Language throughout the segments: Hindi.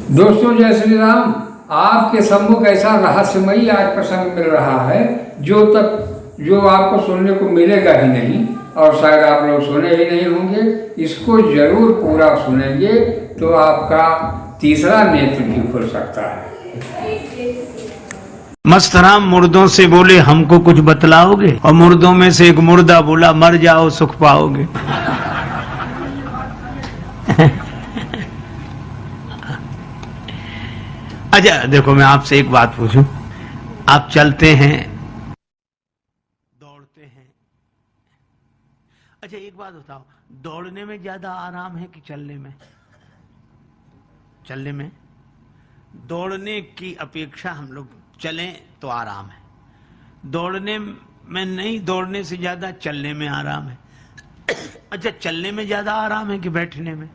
दोस्तों जय श्री राम। आपके सम्मुख ऐसा रहस्यमयी आज प्रसंग मिल रहा है जो आपको सुनने को मिलेगा ही नहीं और शायद आप लोग सुने ही नहीं होंगे। इसको जरूर पूरा सुनेंगे तो आपका तीसरा नेत्र भी खुल सकता है। मस्तराम मुर्दों से बोले हमको कुछ बतलाओगे, और मुर्दों में से एक मुर्दा बोला मर जाओ सुख पाओगे। अच्छा देखो, मैं आपसे एक बात पूछूं, आप चलते हैं दौड़ते हैं, अच्छा एक बात बताओ, दौड़ने में ज्यादा आराम है कि चलने में? चलने में। दौड़ने की अपेक्षा हम लोग चलें तो आराम है, दौड़ने में नहीं, दौड़ने से ज्यादा चलने में आराम है। अच्छा चलने में ज्यादा आराम है कि बैठने में?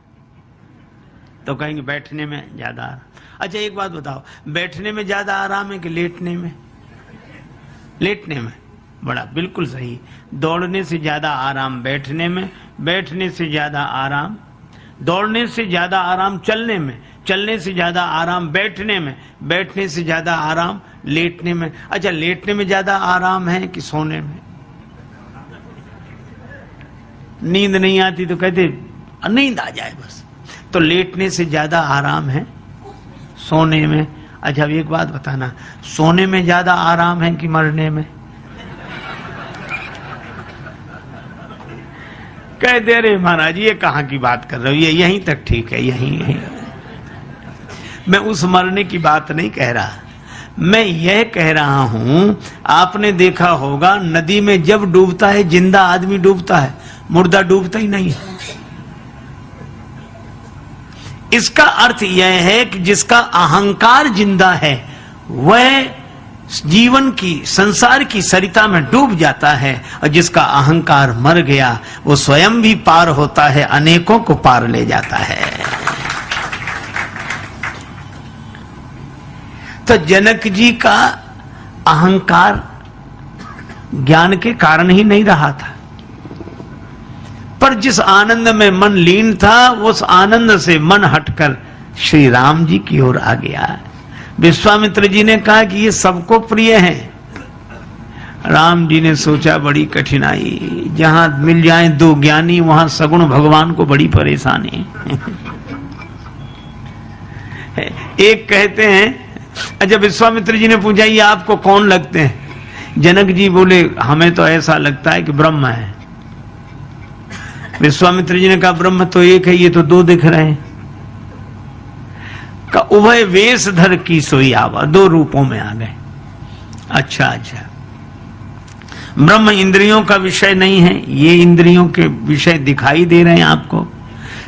तो कहेंगे बैठने में ज्यादा आराम। अच्छा एक बात बताओ, बैठने में ज्यादा आराम है कि लेटने में? लेटने में। बड़ा बिल्कुल सही। दौड़ने से ज्यादा आराम बैठने में, बैठने से ज्यादा आराम दौड़ने से ज्यादा आराम चलने में, चलने से ज्यादा आराम बैठने में, बैठने से ज्यादा आराम लेटने में। अच्छा लेटने में ज्यादा आराम है कि सोने में? नींद नहीं आती तो कहते नींद आ जाए बस, तो लेटने से ज्यादा आराम है सोने में। अच्छा अब एक बात बताना, सोने में ज्यादा आराम है कि मरने में? कहते अरे महाराज ये कहाँ की बात कर रहे हो, ये यहीं तक ठीक है, यहीं। मैं उस मरने की बात नहीं कह रहा, मैं यह कह रहा हूं, आपने देखा होगा नदी में जब डूबता है जिंदा आदमी डूबता है, मुर्दा डूबता ही नहीं है। इसका अर्थ यह है कि जिसका अहंकार जिंदा है वह जीवन की संसार की सरिता में डूब जाता है, और जिसका अहंकार मर गया वो स्वयं भी पार होता है, अनेकों को पार ले जाता है। तो जनक जी का अहंकार ज्ञान के कारण ही नहीं रहा था, पर जिस आनंद में मन लीन था उस आनंद से मन हटकर श्री राम जी की ओर आ गया। विश्वामित्र जी ने कहा कि ये सबको प्रिय है। राम जी ने सोचा बड़ी कठिनाई, जहां मिल जाए दो ज्ञानी वहां सगुण भगवान को बड़ी परेशानी। एक कहते हैं, जब विश्वामित्र जी ने पूछा ये आपको कौन लगते हैं? जनक जी बोले हमें तो ऐसा लगता है कि ब्रह्म है। विश्वामित्र जी ने कहा ब्रह्म तो एक है, ये तो दो दिख रहे हैं। का उभय वेश धर की सोई आवा, दो रूपों में आ गए। अच्छा ब्रह्म इंद्रियों का विषय नहीं है, ये इंद्रियों के विषय दिखाई दे रहे हैं आपको।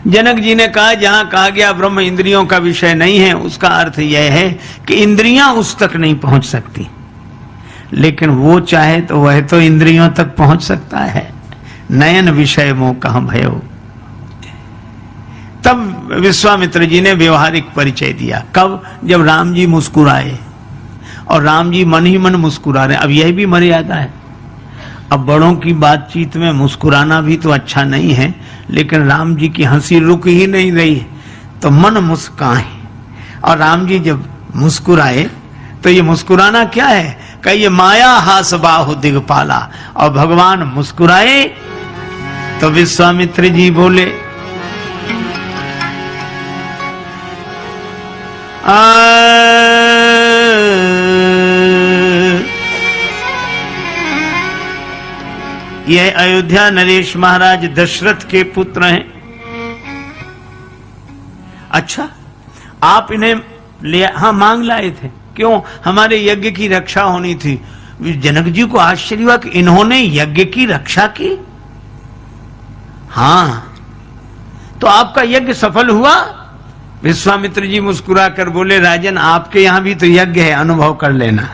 जनक जी ने कहा जहां कहा गया ब्रह्म इंद्रियों का विषय नहीं है, उसका अर्थ यह है कि इंद्रियां उस तक नहीं पहुंच सकती, लेकिन वो चाहे तो वह तो इंद्रियों तक पहुंच सकता है। नयन विषय मोह कहां भयो। तब विश्वामित्र जी ने व्यवहारिक परिचय दिया। कब? जब राम जी मुस्कुराए, और राम जी मन ही मन मुस्कुरा रहे। अब यह भी मर्यादा है, अब बड़ों की बातचीत में मुस्कुराना भी तो अच्छा नहीं है, लेकिन राम जी की हंसी रुक ही नहीं रही, तो मन मुस्काए। और राम जी जब मुस्कुराए तो ये मुस्कुराना क्या है? कि ये माया हास बाहु दिगपाला, और भगवान मुस्कुराए तो विश्वामित्र जी बोले यह अयोध्या नरेश महाराज दशरथ के पुत्र हैं। अच्छा आप इन्हें ले मांग लाए थे, क्यों? हमारे यज्ञ की रक्षा होनी थी। जनक जी को आश्चर्य हुआ कि इन्होंने यज्ञ की रक्षा की। हाँ तो आपका यज्ञ सफल हुआ? विश्वामित्र जी मुस्कुरा कर बोले राजन आपके यहां भी तो यज्ञ है, अनुभव कर लेना।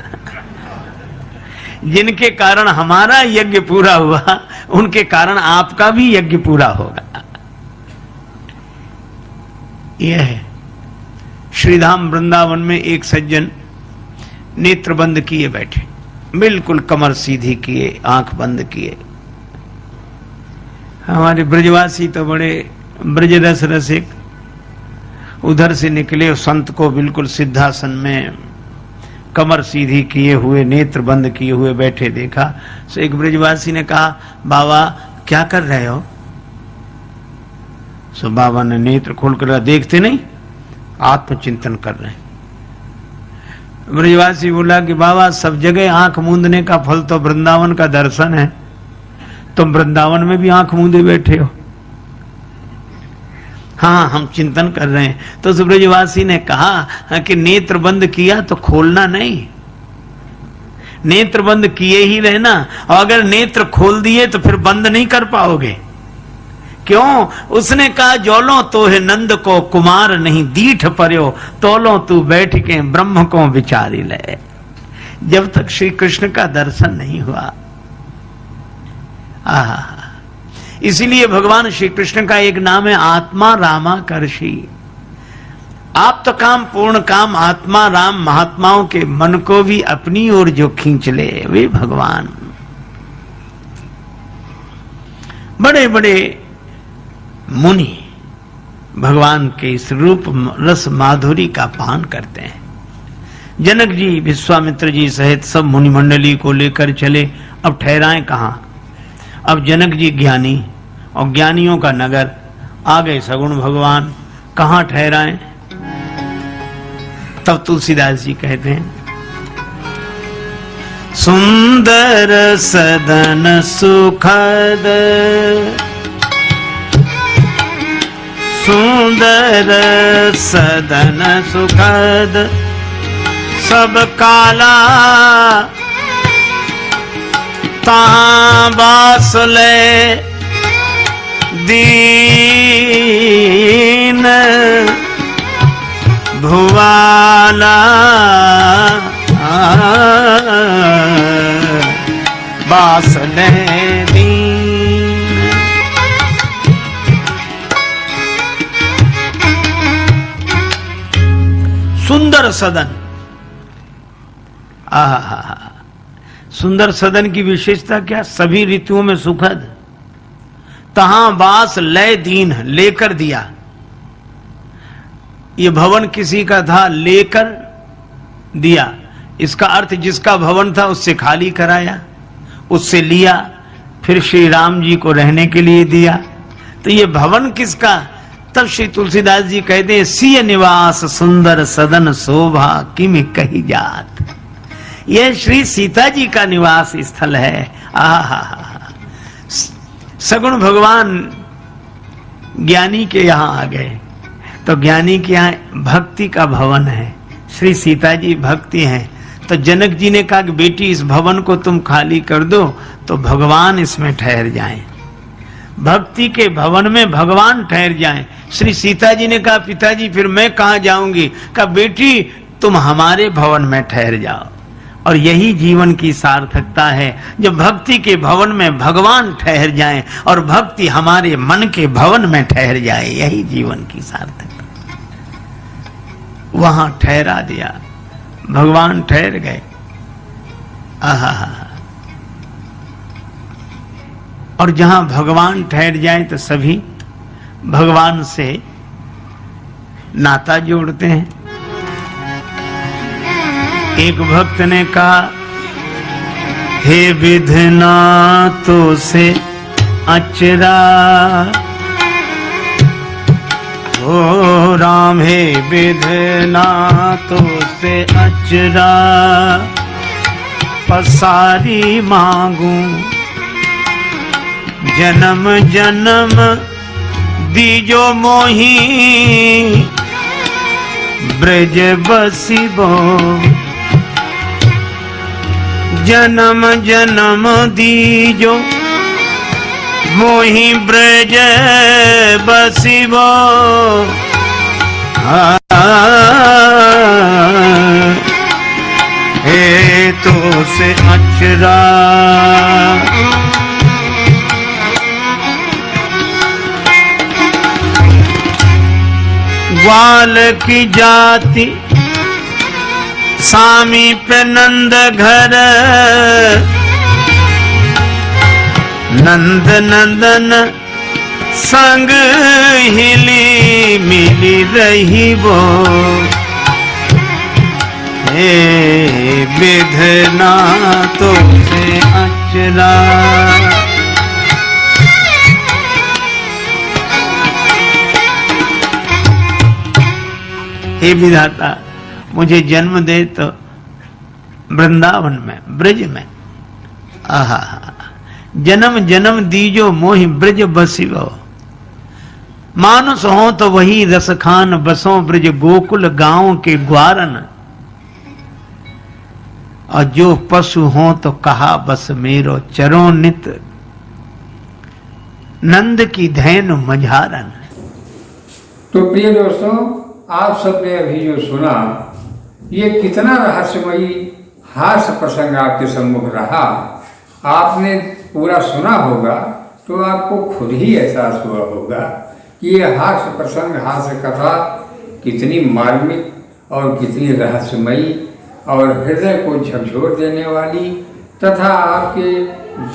जिनके कारण हमारा यज्ञ पूरा हुआ उनके कारण आपका भी यज्ञ पूरा होगा। यह है श्रीधाम वृंदावन में एक सज्जन नेत्र बंद किए बैठे, बिल्कुल कमर सीधी किए, आंख बंद किए। हमारे ब्रजवासी तो बड़े ब्रज रस रसिक, उधर से निकले, संत को बिल्कुल सिद्धासन में कमर सीधी किए हुए, नेत्र बंद किए हुए बैठे देखा। तो एक ब्रजवासी ने कहा, बाबा क्या कर रहे हो? सो बाबा ने नेत्र खोलकर, देखते नहीं, आत्मचिंतन कर रहे हैं। ब्रजवासी बोला कि बाबा सब जगह आंख मूंदने का फल तो वृंदावन का दर्शन है, तुम वृंदावन में भी आंख मूंदे बैठे हो। हाँ, हम चिंतन कर रहे हैं। तो उस ब्रजवासी ने कहा कि नेत्र बंद किया तो खोलना नहीं, नेत्र बंद किए ही रहना, और अगर नेत्र खोल दिए तो फिर बंद नहीं कर पाओगे। क्यों? उसने कहा, जोलो तो है नंद को कुमार नहीं दीठ पर्यो, तोलो तू बैठ के ब्रह्म को विचारी ले। जब तक श्री कृष्ण का दर्शन नहीं हुआ, इसीलिए भगवान श्री कृष्ण का एक नाम है आत्मा रामाकर्षी। आप तो काम पूर्ण काम आत्मा राम महात्माओं के मन को भी अपनी ओर जो खींच ले, वे भगवान। बड़े बड़े मुनि भगवान के इस रूप रस माधुरी का पान करते हैं। जनक जी विश्वामित्र जी सहित सब मुनि मंडली को लेकर चले। अब ठहराएं कहां? अब जनक जी ज्ञानी और ज्ञानियों का नगर, आ गए सगुण भगवान, कहां ठहराएं? तब तुलसीदास जी कहते हैं, सुंदर सदन सुखद, सुंदर सदन सुखद, सब काला तां बास ले दीन भुवाला बास ले दीन। सुंदर सदन, आहा, सुंदर सदन की विशेषता क्या? सभी ऋतुओं में सुखद, तहां बास लय दीन, लेकर दिया। ये भवन किसी का था, लेकर दिया। इसका अर्थ जिसका भवन था उससे खाली कराया, उससे लिया, फिर श्री राम जी को रहने के लिए दिया। तो ये भवन किसका? तब श्री तुलसीदास जी कहते हैं, सिय निवास सुंदर सदन शोभा किमि कही जात। यह श्री सीता जी का निवास स्थल है। आहा, सगुण भगवान ज्ञानी के यहां आ गए, तो ज्ञानी के यहां भक्ति का भवन है। श्री सीता जी भक्ति हैं। तो जनक जी ने कहा कि बेटी इस भवन को तुम खाली कर दो तो भगवान इसमें ठहर जाएं। भक्ति के भवन में भगवान ठहर जाएं। श्री सीता जी ने कहा पिताजी फिर मैं कहां जाऊंगी? कहा बेटी तुम हमारे भवन में ठहर जाओ। और यही जीवन की सार्थकता है, जब भक्ति के भवन में भगवान ठहर जाएं और भक्ति हमारे मन के भवन में ठहर जाए, यही जीवन की सार्थकता। वहां ठहरा दिया, भगवान ठहर गए। आहा, और जहां भगवान ठहर जाए तो सभी भगवान से नाता जोड़ते हैं। एक भक्त ने कहा, हे विधना तो से अचरा, ओ राम हे विधना तो से अचरा, पसारी मांगू जन्म जन्म दीजो मोही, ब्रज बसिबो जन्म जन्म दीजो मोही, ब्रज बसिबो। हे तो से अचरा, ग्वाल की जाति सामी पे नंद घर, नंद नंदन संग हिली मिली रही वो, हे विधना तो से अचरा। हे विधाता, मुझे जन्म दे तो वृंदावन में, ब्रज में। आहा, जन्म जन्म दीजो मोहि ब्रज बसिवो, मानुस हो तो वही रस खान बसों ब्रज गोकुल गांव के ग्वारन, और जो पशु हो तो कहा बस मेरो चरो नित, नंद की धैनु मझारन। तो प्रिय दोस्तों, आप सबने अभी जो सुना, ये कितना रहस्यमयी हास्य प्रसंग आपके सम्मुख रहा। आपने पूरा सुना होगा तो आपको खुद ही एहसास हुआ होगा कि ये हास्य प्रसंग, हास्य कथा कितनी मार्मिक और कितनी रहस्यमयी और हृदय को झकझोर देने वाली तथा आपके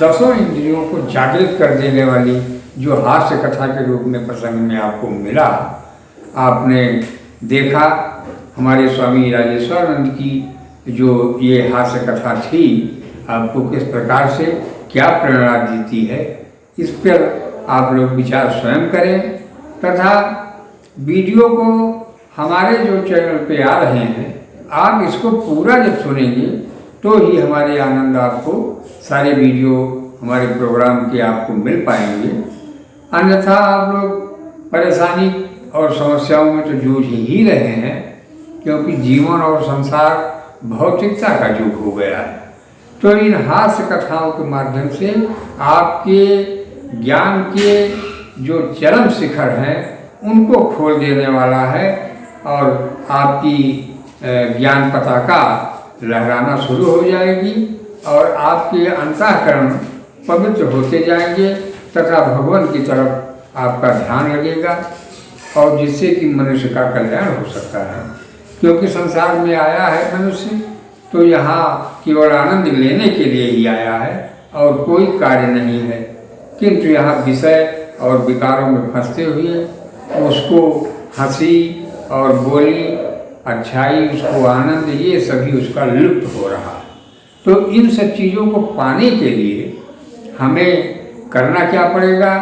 10 इंद्रियों को जागृत कर देने वाली जो हास्य कथा के रूप में प्रसंग में आपको मिला। आपने देखा हमारे स्वामी राजेश्वरानंद की जो ये हास्य कथा थी, आपको किस प्रकार से क्या प्रेरणा देती है, इस पर आप लोग विचार स्वयं करें तथा वीडियो को हमारे जो चैनल पे आ रहे हैं, आप इसको पूरा जब सुनेंगे तो ही हमारे आनंद आपको सारे वीडियो हमारे प्रोग्राम के आपको मिल पाएंगे। अन्यथा आप लोग परेशानी और समस्याओं में तो जूझ ही रहे हैं, क्योंकि जीवन और संसार भौतिकता का युग हो गया है। तो इन हास्य कथाओं के माध्यम से आपके ज्ञान के जो चरम शिखर हैं उनको खोल देने वाला है और आपकी ज्ञान पताका लहराना शुरू हो जाएगी और आपके अंतःकरण पवित्र होते जाएंगे तथा भगवान की तरफ आपका ध्यान लगेगा और जिससे कि मनुष्य का कल्याण हो सकता है। क्योंकि संसार में आया है मनुष्य तो यहाँ केवल आनंद लेने के लिए ही आया है और कोई कार्य नहीं है, किंतु यहाँ विषय और विकारों में फंसते हुए उसको हंसी और बोली, अच्छाई, उसको आनंद, ये सभी उसका लुप्त हो रहा है। तो इन सब चीज़ों को पाने के लिए हमें करना क्या पड़ेगा?